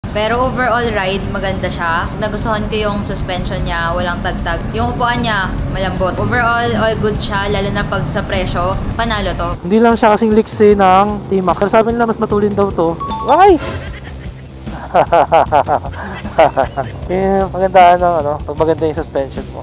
Pero overall ride, maganda siya. Nagustuhan ko yung suspension niya, walang tagtag. Yung upuan niya, malambot. Overall, all good siya, lalo na pag sa presyo, panalo to. Hindi lang siya kasing liksi ng T-Max. Pero sabi nila mas matulin daw to. Okay! Yung magandaan ng ano, pag maganda yung suspension mo.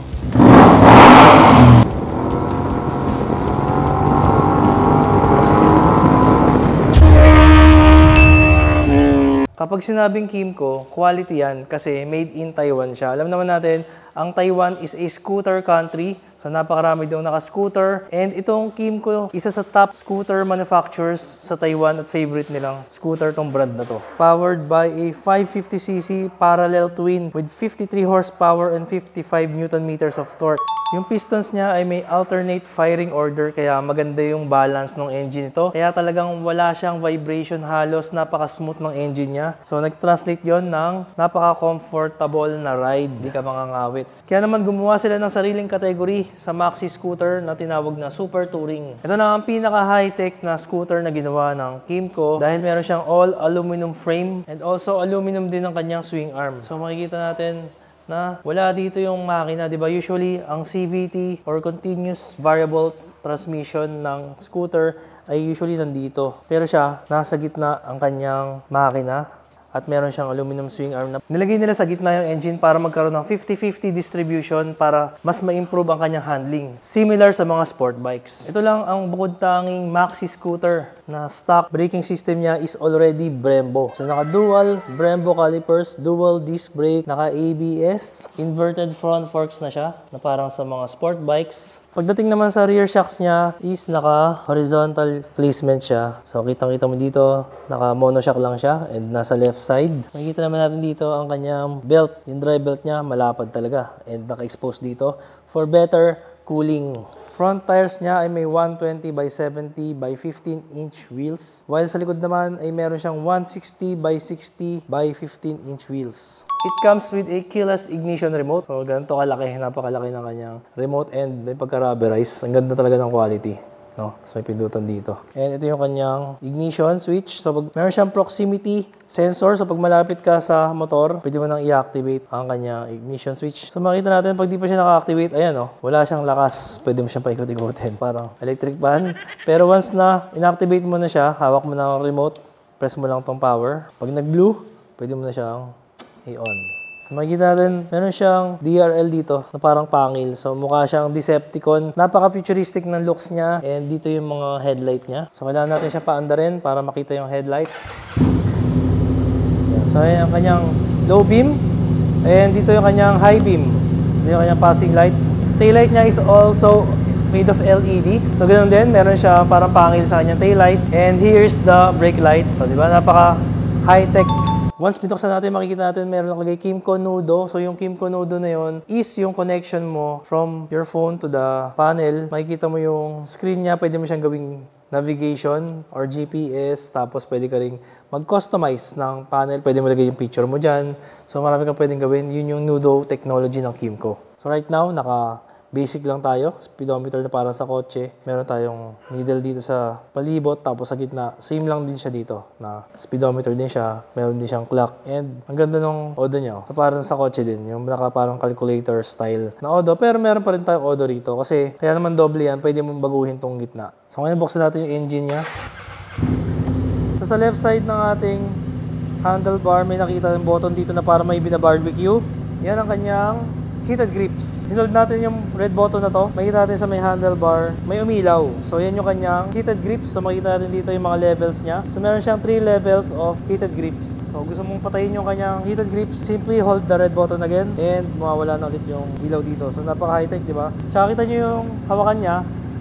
Kapag sinabing Kymco, quality yan kasi made in Taiwan siya. Alam naman natin, ang Taiwan is a scooter country. So napakarami daw naka-scooter. And itong Kymco, isa sa top scooter manufacturers sa Taiwan at favorite nilang scooter tong brand na to. Powered by a 550cc parallel twin with 53 horsepower and 55 Nm of torque. Yung pistons niya ay may alternate firing order kaya maganda yung balance ng engine nito. Kaya talagang wala siyang vibration halos, napaka-smooth ng engine niya. So nag-translate yon ng napaka-comfortable na ride, di ka mangangawit. Kaya naman gumawa sila ng sariling category sa maxi scooter na tinawag na Super Touring. Ito na ang pinaka-high-tech na scooter na ginawa ng Kymco dahil meron siyang all aluminum frame and also aluminum din ang kanyang swing arm. So makikita natin na wala dito yung makina, di ba? Usually, ang CVT or continuous variable transmission ng scooter ay usually nandito. Pero siya, nasa gitna ang kanyang makina at meron siyang aluminum swing arm na nilagay nila sa gitna yung engine para magkaroon ng 50-50 distribution para mas ma-improve ang kanyang handling. Similar sa mga sport bikes. Ito lang ang bukod tanging maxi scooter na stock braking system niya is already Brembo. So naka-dual Brembo calipers, dual disc brake, naka-ABS, inverted front forks na siya na parang sa mga sport bikes. Pagdating naman sa rear shocks niya is naka-horizontal placement siya. So kitang-kita mo dito, naka-monoshock lang siya and nasa left side. Makikita naman natin dito ang kanyang belt. Yung drive belt niya malapad talaga and naka-expose dito for better cooling. Front tires niya ay may 120 by 70 by 15-inch wheels. While sa likod naman ay meron siyang 160 by 60 by 15-inch wheels. It comes with a keyless ignition remote. So ganito kalaki, napakalaki ng kanyang remote and may pagka-rubberize. Ang ganda talaga ng quality. No? So may pindutan dito. And ito yung kanyang ignition switch. So pag meron siyang proximity sensor. So pag malapit ka sa motor, pwede mo nang i-activate ang kanyang ignition switch. So makita natin pag di pa siya naka-activate, ayan oh, wala siyang lakas. Pwede mo siyang paikot-ikotin. Parang electric fan. Pero once na inactivate mo na siya, hawak mo na ang remote, press mo lang tong power. Pag nag-blue, pwede mo na siyang i-on. Makikita natin, meron siyang DRL dito na parang pangil. So, mukha siyang Decepticon. Napaka-futuristic ng looks niya. And dito yung mga headlight niya. So, kailangan natin siya paandarin para makita yung headlight. So, ayan ang kanyang low beam. And dito yung kanyang high beam. Dito yung kanyang passing light. Taillight niya is also made of LED. So, ganoon din. Meron siya parang pangil sa kanyang taillight. And here's the brake light. So, diba? Napaka-high-tech. Once pinuksan natin, makikita natin meron nakalagay Kymco Nudo. So yung Kymco Nudo na yun is yung connection mo from your phone to the panel. Makikita mo yung screen niya, pwede mo siyang gawing navigation or GPS. Tapos pwede ka ring mag-customize ng panel. Pwede mo lagay yung picture mo dyan. So marami kang pwedeng gawin. Yun yung Nudo technology ng Kymco. So right now, basic lang tayo, speedometer na parang sa kotse. Meron tayong needle dito sa palibot, tapos sa gitna, same lang din siya dito, na speedometer din siya, meron din siyang clock, and ang ganda ng odo niya. So parang sa kotse din, yung parang calculator style na odo, pero meron pa rin tayong odo rito, kasi kaya naman doble yan, pwede mong baguhin tong gitna. So ngayon, buksan natin yung engine niya. So sa left side ng ating handlebar, may nakita yung button dito na parang may bina-barbecue. Yan ang kanyang heated grips. Hinold natin yung red button na to. Makikita natin sa may handlebar, may umilaw. So yan yung kanyang heated grips. So makikita natin dito yung mga levels niya. So meron siyang 3 levels of heated grips. So gusto mong patayin yung kanyang heated grips, simply hold the red button again and mawawala na ulit yung ilaw dito. So napaka high-tech, di ba? Tsaka kita nyo yung hawakan niya,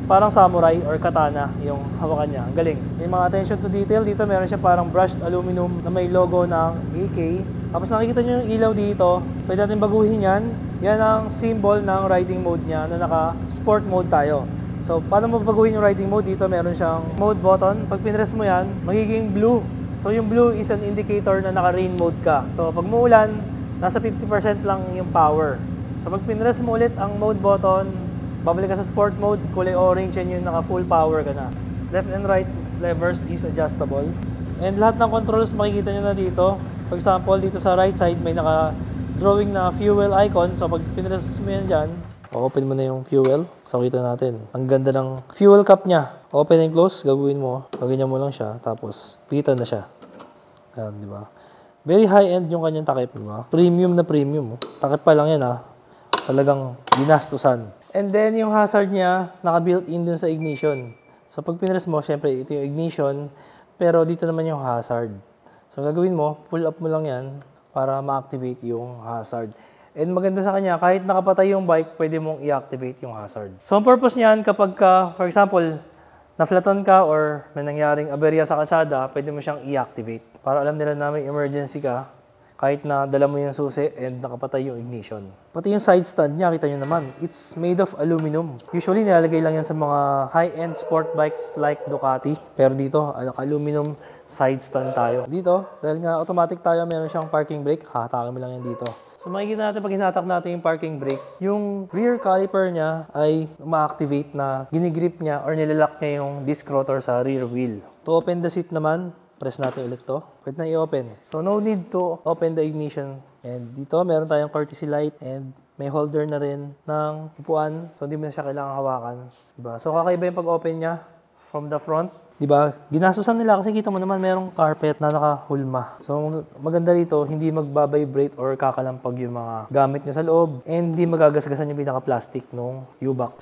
parang samurai or katana yung hawakan niya. Ang galing. May mga attention to detail. Dito meron siya parang brushed aluminum na may logo ng AK. Tapos nakikita nyo yung ilaw dito. Pwede natin baguhin yan. Yan ang symbol ng riding mode niya na naka-sport mode tayo. So, paano mo baguhin yung riding mode? Dito meron siyang mode button. Pag pinress mo yan, magiging blue. So, yung blue is an indicator na naka-rain mode ka. So, pag muulan, nasa 50% lang yung power. So, pag pinress mo ulit ang mode button, babalik ka sa sport mode, kulay orange yan yung naka-full power ka na. Left and right levers is adjustable. And lahat ng controls makikita nyo na dito. For example, dito sa right side may naka-drawing na fuel icon. So pag pinress mo yan dyan, open mo na yung fuel. So kita natin. Ang ganda ng fuel cap niya. Open and close, gagawin mo. Gaganyan mo lang siya. Tapos, pitan na siya. Ayan, di ba? Very high-end yung kanyang takip, di ba? Premium na premium. Takip pa lang yan, ha. Talagang ginastusan. And then, yung hazard niya, naka-built-in dun sa ignition. So, pag pinress mo, syempre, ito yung ignition. Pero dito naman yung hazard. So, gagawin mo, pull up mo lang yan para ma-activate yung hazard. And maganda sa kanya, kahit nakapatay yung bike, pwede mong i-activate yung hazard. So, ang purpose niyan, kapag ka, for example, na-flatan ka or may nangyaring aberya sa kalsada, pwede mo siyang i-activate. Para alam nila na may emergency ka, kahit na dala mo yung susi and nakapatay yung ignition. Pati yung side stand niya, kita nyo naman, it's made of aluminum. Usually, nilalagay lang yan sa mga high-end sport bikes like Ducati. Pero dito, aluminum side stand tayo. Dito, dahil nga automatic tayo, meron siyang parking brake, hatakin mo lang yan dito. So makikita natin pag hinatak natin yung parking brake, yung rear caliper niya ay ma-activate na ginigrip niya or nilalak niya yung disc rotor sa rear wheel. To open the seat naman, press natin ulit to. Pwede na i-open. So no need to open the ignition. And dito meron tayong courtesy light and may holder na rin ng upuan. So hindi mo na siya kailangan hawakan. Diba? So kakaiba yung pag-open niya from the front. Diba? Ginasusan nila kasi kita mo naman merong carpet na nakahulma. So maganda rito, hindi magbabibrate or kakalampag yung mga gamit nyo sa loob and hindi magagasgasan yung pinaka-plastic nung U-box.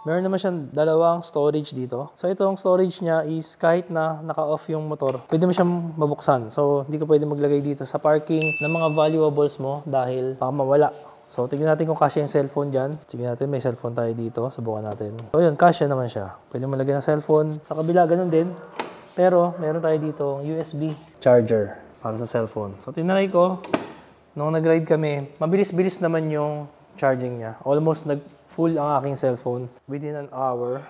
Meron naman siyang dalawang storage dito. So itong storage niya is kahit na naka-off yung motor, pwede mo siyang mabuksan. So hindi ka pwede maglagay dito sa parking ng mga valuables mo dahil baka mawala. So, tignan natin kung kasya yung cellphone dyan. Tignan natin, may cellphone tayo dito. Subukan natin. So, yun, kasya naman siya. Pwede mo lagyan ng cellphone. Sa kabila, ganun din. Pero, meron tayo dito USB charger para sa cellphone. So, tinry ko. Nung nag-ride kami, mabilis-bilis naman yung charging niya. Almost nag-full ang aking cellphone within an hour.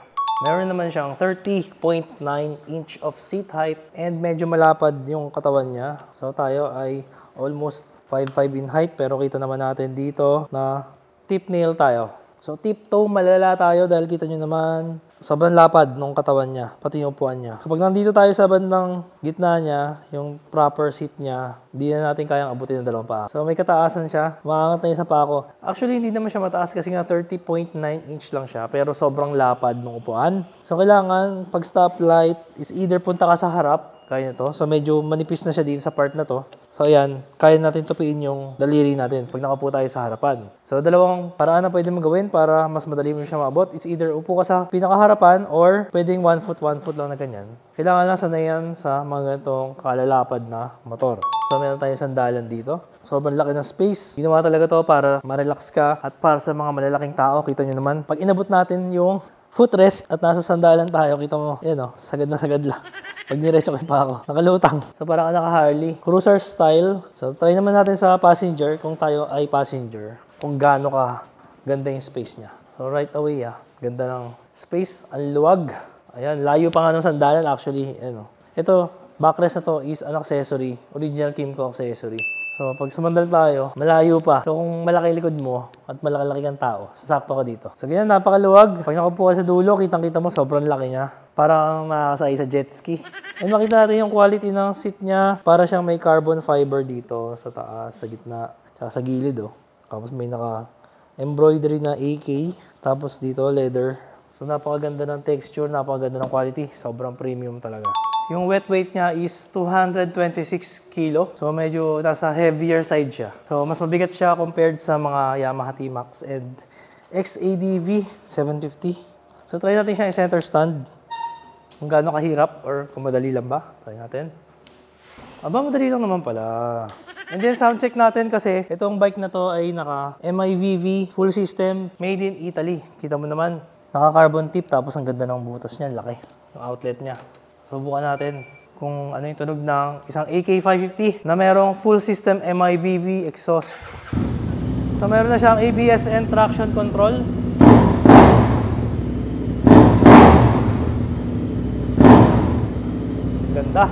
Meron naman siyang 30.9 inch of seat height and medyo malapad yung katawan niya. So, tayo ay almost 5'5" in height, pero kita naman natin dito na tip nail tayo. So, tiptoe malala tayo dahil kita nyo naman sobrang lapad nung katawan niya, pati yung upuan niya. Kapag nandito tayo sa bandang gitna niya, yung proper seat niya, hindi na natin kayang abutin ng dalawang paa. So, may kataasan siya. Maangat na yung sa paa ko. Actually, hindi naman siya mataas kasi nga 30.9 inch lang siya, pero sobrang lapad nung upuan. So, kailangan, pag stoplight, is either punta ka sa harap, kaya nito. So, medyo manipis na siya dito sa part na to. So, ayan, kaya natin tupiin yung daliri natin pag nakaupo tayo sa harapan. So, dalawang paraan na pwede mong gawin para mas madali mo siya maabot. It's either upo ka sa pinakaharapan or pwedeng 1 foot lang na ganyan. Kailangan lang sanayan sa mga ganitong kalalapad na motor. So, meron tayong sandalan dito. Sobrang laki ng space. Ginawa talaga to para ma-relax ka at para sa mga malalaking tao. Kita nyo naman, pag inabot natin yung footrest at nasa sandalan tayo, kita mo, yan o, sagad na sagad lang. Pag nirecho kayo pa ako, nakalutang. So parang naka-Harley. Cruiser style. So try naman natin sa passenger, kung tayo ay passenger, kung gaano ka ganda yung space niya. So right away, ganda ng space, ang luwag. Ayan, layo pa nga ng sandalan actually. Ano. Ito, backrest na to is an accessory, original Kymco accessory. So, pag sumandal tayo, malayo pa. So, kung malaki likod mo at malaki-laki kang tao, sasakto ka dito. So, ganyan, napakaluwag. Pag nakupo ka sa dulo, kitang-kita mo, sobrang laki niya. Parang makakasay sa jet ski. And makita natin yung quality ng seat niya. Para siyang may carbon fiber dito sa taas, sa gitna, tsaka sa gilid. Tapos may naka-embroidery na AK. Tapos dito, leather. So, napakaganda ng texture, napakaganda ng quality. Sobrang premium talaga. Yung wet weight niya is 226 kilo. So, medyo nasa heavier side siya. So, mas mabigat siya compared sa mga Yamaha T-Max and XADV 750. So, try natin siya yung center stand. Kung gaano kahirap or kung madali lang ba. Try natin. Aba, madali lang naman pala. And then, sound check natin kasi itong bike na to ay naka MIVV full system made in Italy. Kita mo naman, naka-carbon tip tapos ang ganda ng butas niya. Laki. Yung outlet niya. Subukan natin kung ano yung tunog ng isang AK550 na merong full system MIVV exhaust. So meron na siyang ABS and traction control. Ganda.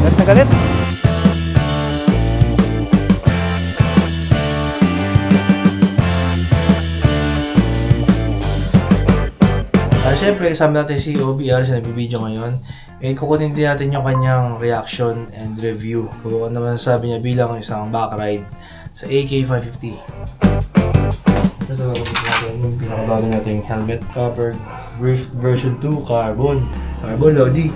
Galit na galit. syempre, kasama natin si OBR, siya nagbibideo ngayon. And kukunin din natin yung kanyang reaction and review. Kung ano naman sabi niya bilang isang back ride sa AK550. Ito gagawin natin yung pinakabago nating helmet cover. Rift version 2 carbon. Carbon Lodi.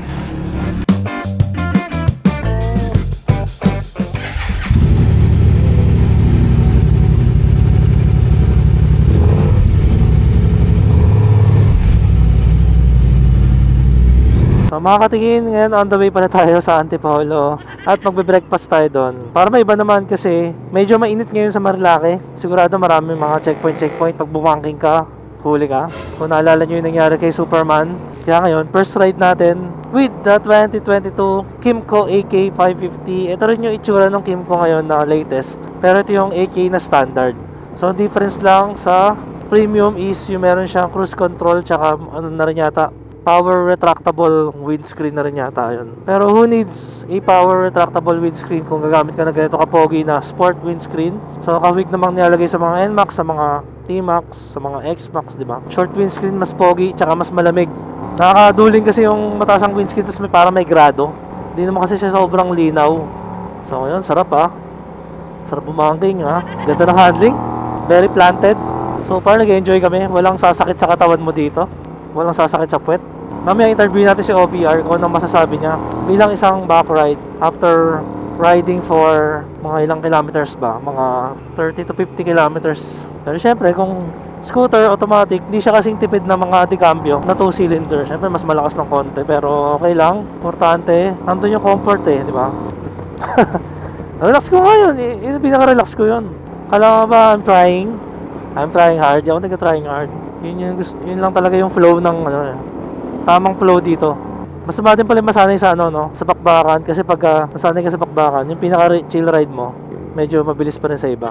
So mga katingin, ngayon on the way pala tayo sa Antipolo at magbe-breakfast tayo doon. Para may iba naman kasi medyo mainit ngayon sa Marilake. Sigurado marami mga checkpoint. Pag bumangking ka, huli ka. Kung naalala nyo yung nangyari kay Superman. Kaya ngayon, first ride natin with the 2022 Kymco AK550. Ito rin yung itsura ng Kymco ngayon na latest. Pero ito yung AK na standard. So difference lang sa premium is yung meron siyang cruise control tsaka ano na rin yata, power retractable windscreen na rin yata yun. Pero who needs a power retractable windscreen kung gagamit ka na ganito kapogi na sport windscreen? So nakawig namang nilalagay sa mga NMAX, sa mga T-Max, sa mga X-Max, di ba? Short windscreen, mas pogi, tsaka mas malamig. Nakakaduling kasi yung mataas ang windscreen, tapos parang may grado. Hindi naman kasi siya sobrang linaw. So ngayon, sarap sarap bumangking Ganda ng handling, very planted. So far nag-enjoy kami, walang sasakit sa katawan mo dito, walang sasakit sa puwet. Mamaya interview natin si OBR kung anong masasabi niya bilang isang back ride after riding for mga ilang kilometers ba, mga 30 to 50 kilometers. Pero syempre kung scooter automatic, hindi siya kasing tipid na mga decambio na 2 cylinder. Syempre mas malakas ng konti pero okay lang, importante nandun yung comfort di ba? Relax ko ngayon, yung pinaka-relax ko yun. Kala ba I'm trying hard? Di ako nag-trying hard. Yun lang talaga yung flow ng tamang flow dito. Mas natin pala masanay sa sa bakbakan kasi pagka nasanay ka sa bakbakan, yung pinaka chill ride mo, medyo mabilis pa rin sa iba.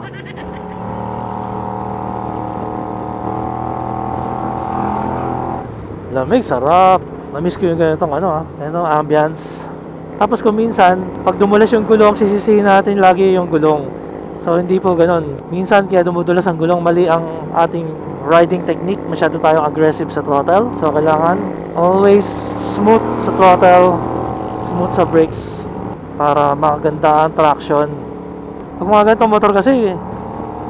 Lamig, sarap. Na-miss ko yung ganitong ganitong ambience. Tapos kung minsan, pag dumulas yung gulong, sisisihin natin lagi yung gulong. So hindi po ganoon. Minsan kaya dumudulas ang gulong, mali ang ating riding technique, masyado tayong aggressive sa throttle. So kailangan always smooth sa throttle, smooth sa brakes para makaganda ang traction. Pag mga ganitong motor kasi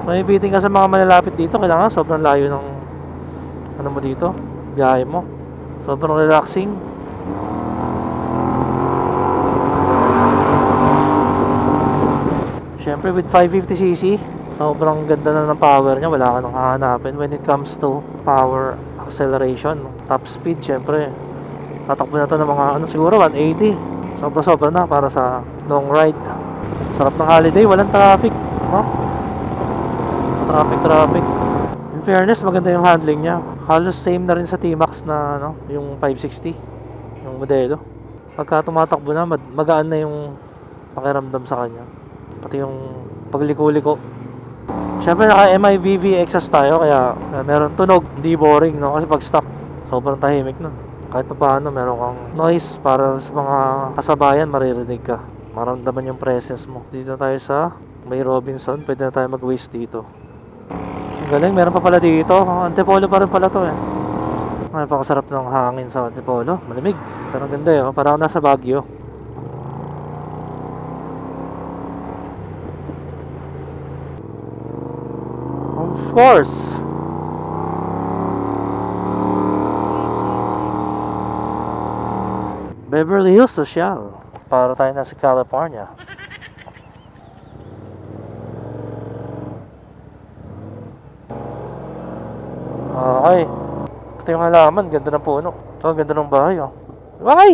may beating ka sa mga malalapit dito, kailangan sobrang layo ng mo dito, biyahe mo. Sobrang relaxing. Siyempre with 550cc, sobrang ganda na ng power niya, wala ka nang hahanapin when it comes to power acceleration. Top speed, syempre tatakbo na to ng mga siguro 180. Sobra na para sa long ride. Sarap ng holiday, walang traffic, traffic. In fairness, maganda yung handling niya. Halos same na rin sa T-Max na yung 560, yung modelo. Pagka tumatakbo na, magaan na yung pakiramdam sa kanya. Pati yung pagliko-liko. Siyempre naka MIVV exhaust tayo kaya meron tunog, hindi boring kasi pag stop sobrang tahimik nun. Kahit pa paano meron kang noise para sa mga kasabayan, maririnig ka, maramdaman yung presence mo. Dito tayo sa May Robinson, pwede na tayo mag-waste dito. Ang galing, meron pa pala dito. Antipolo pa rin pala to Napakasarap ng hangin sa Antipolo, malamig pero ganda parang nasa Baguio. Of course. Beverly Hills Social. Para tayo nasa California. Okay. Ito yung halaman. Ganda ng puno. Ganda ng bahay Bakay!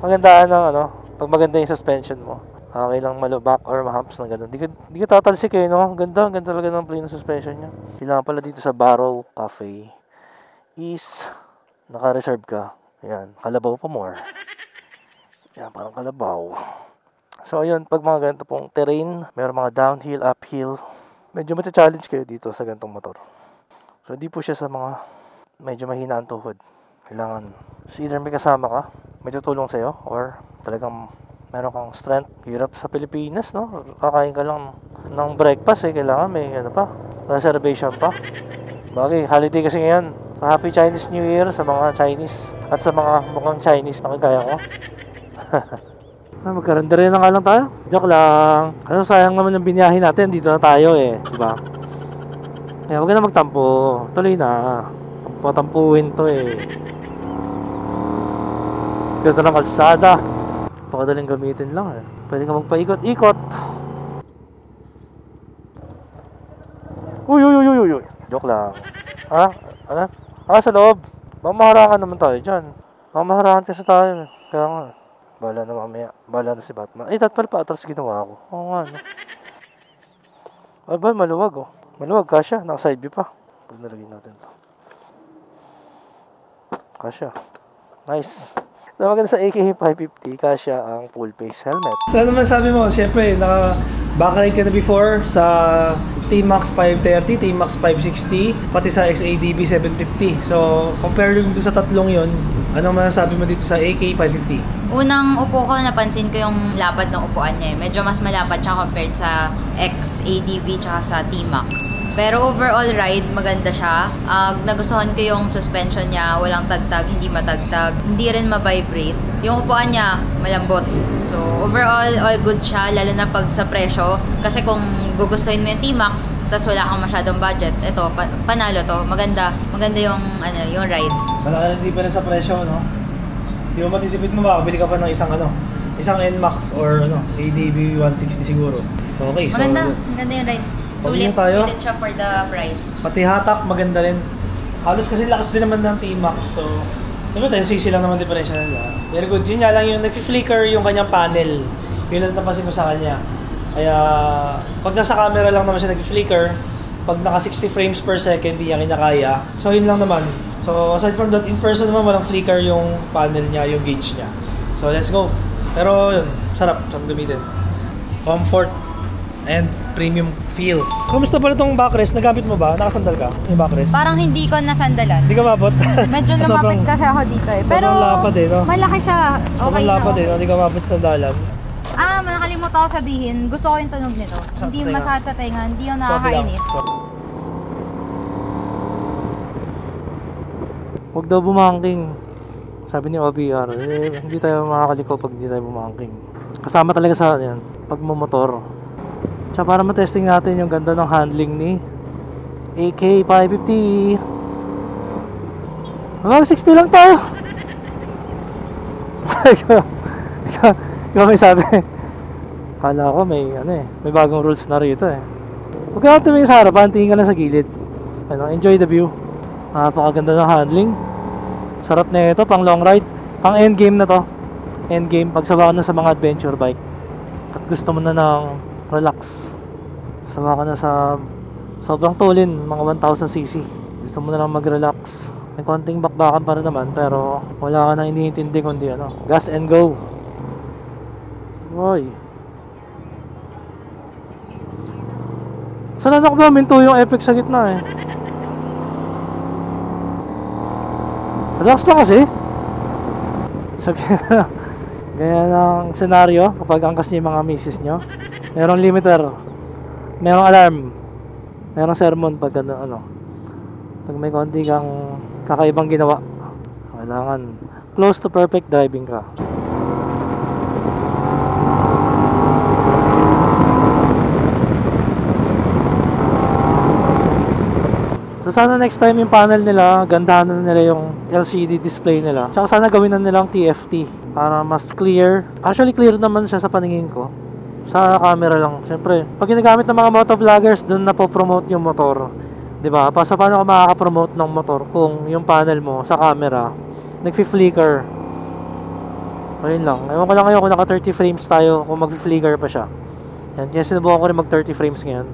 Pagandaan ng pag maganda yung suspension mo. Okay lang malubak or mahumps na gano'n. Di ka tatalsik Ganda talaga ng plane suspension niya. Kailangan pala dito sa Barrow Cafe is naka-reserve ka. Ayan, kalabaw pa more. Ayan, parang kalabaw. So ayun, pag mga ganito pong terrain, meron mga downhill, uphill, medyo mata-challenge kayo dito sa ganitong motor. So hindi po siya sa mga medyo mahina ang tuhod. Kailangan either may kasama ka, may tutulong sa'yo, or talagang meron kang strength. Hirap sa Pilipinas, Kakain ka lang ng breakfast, kailangan may pa, reservation pa. Bagay, holiday kasi ngayon. Happy Chinese New Year sa mga Chinese at sa mga mukhang Chinese na kagaya ko. Magkarandere na nga lang tayo. Joke lang. Ano, sayang naman yung binyahin natin. Dito na tayo eh. Diba? Kaya huwag na magtampo. Tuloy na. Tampuin to eh. Ganda ng kalsada. Pakadaling gamitin lang eh. Pwede ka magpaikot-ikot. Uy. Joke lang. Ha? Ano? Sa loob. Mamaharangan naman tayo dyan. Mamaharangan kasi tayo. Kaya nga. Bala na mamaya. Bala na si Batman. Dapat pala pa-atras ginawa ko. Oo nga, no? Ay ba, maluwag oh. Maluwag, kasya. Naka-side view pa. Pag nalagay natin to. Kasya. Nice. Maganda sa AK550, kasya ang full face helmet. So ano naman sabi mo? Siyempre, naka-backride ka na before sa T-Max 530, T-Max 560, pati sa XADV 750. So, compare yung doon sa tatlong yon, ano man sabi mo dito sa AK550? Unang upo ko, napansin ko yung lapad ng upuan niya. Medyo mas malapad siya compared sa XADV tsaka sa T-Max. Pero overall ride, maganda siya. Nagustuhan ko yung suspension niya, walang tagtag, hindi matagtag, hindi rin ma-vibrate. Yung upuan niya, malambot. So overall, all good siya, lalo na pag sa presyo. Kasi kung gugustuhin mo yung T-Max, tas wala kang masyadong budget, ito, panalo to. Maganda yung ride. Malaki hindi pa rin sa presyo, no? Yung matitipid mo, makakabili ka pa ng isang NMAX or ADV 160 siguro. So, okay, maganda yung ride. Sulit siya for the price. Pati hatak, maganda rin. Halos kasi lakas din naman ng T-Max. So, 10cc lang naman diferensya nila. Very good. Yun nga lang yung nag-flicker yung kanyang panel. Yun lang napansin ko sa kanya. Kaya, pag nasa camera lang naman siya nag-flicker, pag naka 60 frames per second, di niya kinakaya. So, yun lang naman. So, aside from that, in person naman, walang flicker yung panel niya, yung gauge niya. So, let's go. Pero, yun, sarap gamitin. Comfort and premium feels. Kumusta pala itong backrest? Nagamit mo ba? Nakasandal ka? Yung backrest? Parang hindi ko nasandalan. Hindi ka mabot? Medyo lumapit kasi ako dito eh. Pero lapad eh, no? Malaki siya. Okay na. Lapad eh, no? Hindi ka mabot sa sandalan. Nakalimutan ko sabihin. Gusto ko yung tunog nito. Hindi masakit sa tenga. Hindi yung nakakainis. Huwag daw bumangking. Sabi ni OBR, hindi tayo makakaliko pag hindi tayo bumangking. Kasama talaga sa yan, pagmumotor. Tsaka para matesting natin yung ganda ng handling ni AK550. Mag 60 lang tayo. Ikaw may sabi. Kala ko may may bagong rules na rito eh. Huwag ka tumingin sa harapan, tingin ka lang sa gilid. Enjoy the view. Napakaganda ng handling. Sarap na ito, pang long ride. Pang endgame na to. Endgame, pagsaba ka na sa mga adventure bike. At gusto mo na ng relax. Sama ka na sa sobrang tulin, mga 1000cc. Gusto mo na lang mag-relax. May konting bakbakan pa rin naman, pero wala ka nang iniintindi kundi gas and go. Boy. Sana ko ba minto yung effect sa gitna eh. Relax lang kasi. So, ganyan ang senaryo kapag angkas niyo yung mga misis nyo. Merong limiter, merong alarm, merong sermon pag pag may konti kang kakaibang ginawa. Kailangan close to perfect driving ka. So sana next time yung panel nila, gandahan na nila yung LCD display nila. Tsaka sana gawin na nilang TFT para mas clear. Actually clear naman siya sa paningin ko. Sa camera lang. Siyempre, pag ginagamit ng mga motovloggers, doon na po-promote yung motor. 'Di ba? Paano ka makaka-promote ng motor kung yung panel mo sa camera nagfi-flicker? Ayun lang. Ewan ko lang ngayon kung naka 30 frames tayo, kung magfi-flicker pa siya. Yan, kaya sinubukan ko rin mag 30 frames ngayon.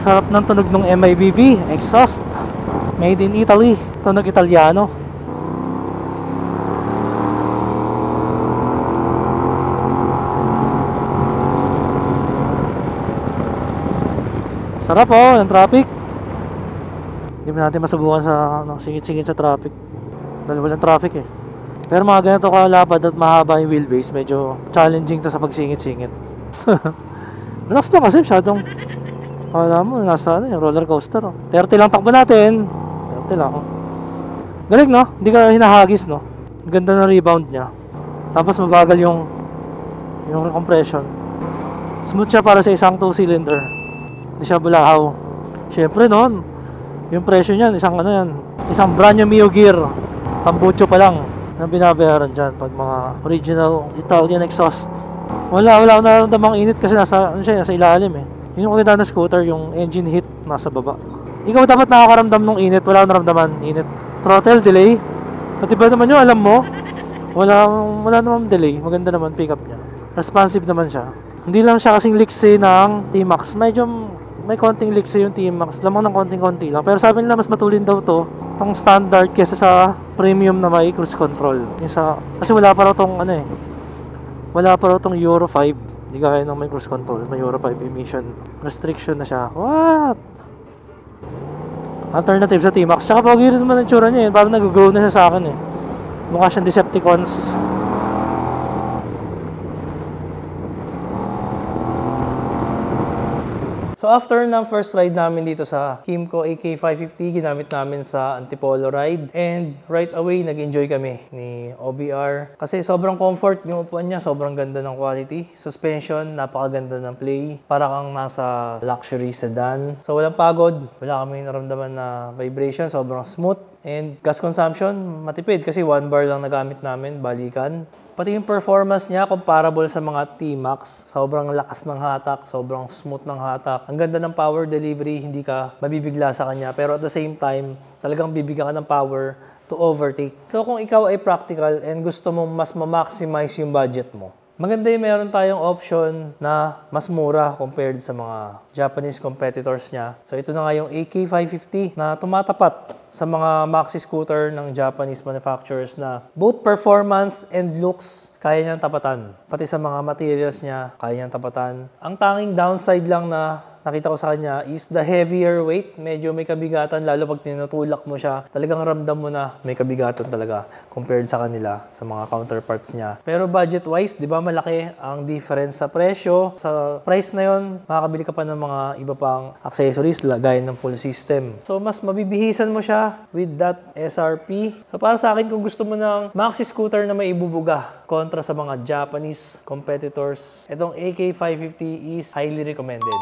Sarap ng tunog ng MIBV exhaust. Made in Italy. Tunog Italiano. Sarap yung traffic. Hindi mo natin masubukan sa singit-singit sa traffic. Dahil walang traffic eh. Pero mga ganito kalapad at mahaba yung wheelbase, medyo challenging to sa pagsingit-singit. Relax lang kasi masyadong Akala mo, nasa ano, roller coaster. 30 lang takbo natin. 30 lang. Galing, no? Hindi ka hinahagis, no? Ganda ng rebound niya. Tapos mabagal yung compression. Smooth siya para sa isang 2-cylinder. Hindi siya bulahaw. Siyempre, no? Yung presyo niyan, isang ano yan. Isang brand new Mio Gear. Tambucho pa lang. Ang binabayaran dyan pag mga original Italian exhaust. Wala akong nararamdamang init kasi nasa ilalim eh. Yung kaganda ng scooter, yung engine heat nasa baba. Ikaw dapat nakakaramdam ng init, wala akong naramdaman init. Throttle delay. Pati ba naman yun, alam mo? Wala namang delay, maganda naman pick up niya. Responsive naman siya. Hindi lang siya kasing liksi ng T-Max. Medyo may konting liksi yung T-Max, lamang ng konting-konti lang. Pero sabi nila mas matulin daw to pang standard kesa sa premium na may cruise control. Kasi wala pa raw tong wala pa raw tong Euro 5. Hindi kaya ng may cruise control. May Euro 5 emission restriction na siya. What? Alternative sa T-Max. Tsaka pogi rin naman ang tsura niya eh. Parang nag-grow na siya sa akin eh. Mukha siyang Decepticons. So after ng first ride namin dito sa Kymco AK550, ginamit namin sa Antipolo ride. And right away, nag-enjoy kami ni OBR. Kasi sobrang comfort yung upuan niya, sobrang ganda ng quality. Suspension, napakaganda ng play. Para kang nasa luxury sedan. So walang pagod, wala kami naramdaman na vibration, sobrang smooth. And gas consumption, matipid kasi 1 bar lang nagamit namin, balikan. Pati yung performance niya, comparable sa mga T-Max. Sobrang lakas ng hatak, sobrang smooth ng hatak. Ang ganda ng power delivery, hindi ka mabibigla sa kanya. Pero at the same time, talagang bibigyan ka ng power to overtake. So kung ikaw ay practical and gusto mo mas ma-maximize yung budget mo, maganda yung meron tayong option na mas mura compared sa mga Japanese competitors niya. So ito na nga yung AK550 na tumatapat sa mga maxi scooter ng Japanese manufacturers na both performance and looks kaya niyang tapatan. Pati sa mga materials niya, kaya niyang tapatan. Ang tanging downside lang na nakita ko sa kanya is the heavier weight. Medyo may kabigatan, lalo pag tinutulak mo siya. Talagang ramdam mo na may kabigatan talaga compared sa kanila, sa mga counterparts niya. Pero budget-wise, di ba malaki ang difference sa presyo. Sa price na yon, makakabili ka pa ng mga iba pang accessories, gaya ng full system. So, mas mabibihisan mo siya with that SRP. So, para sa akin, kung gusto mo ng maxi scooter na may ibubuga kontra sa mga Japanese competitors, itong AK550 is highly recommended.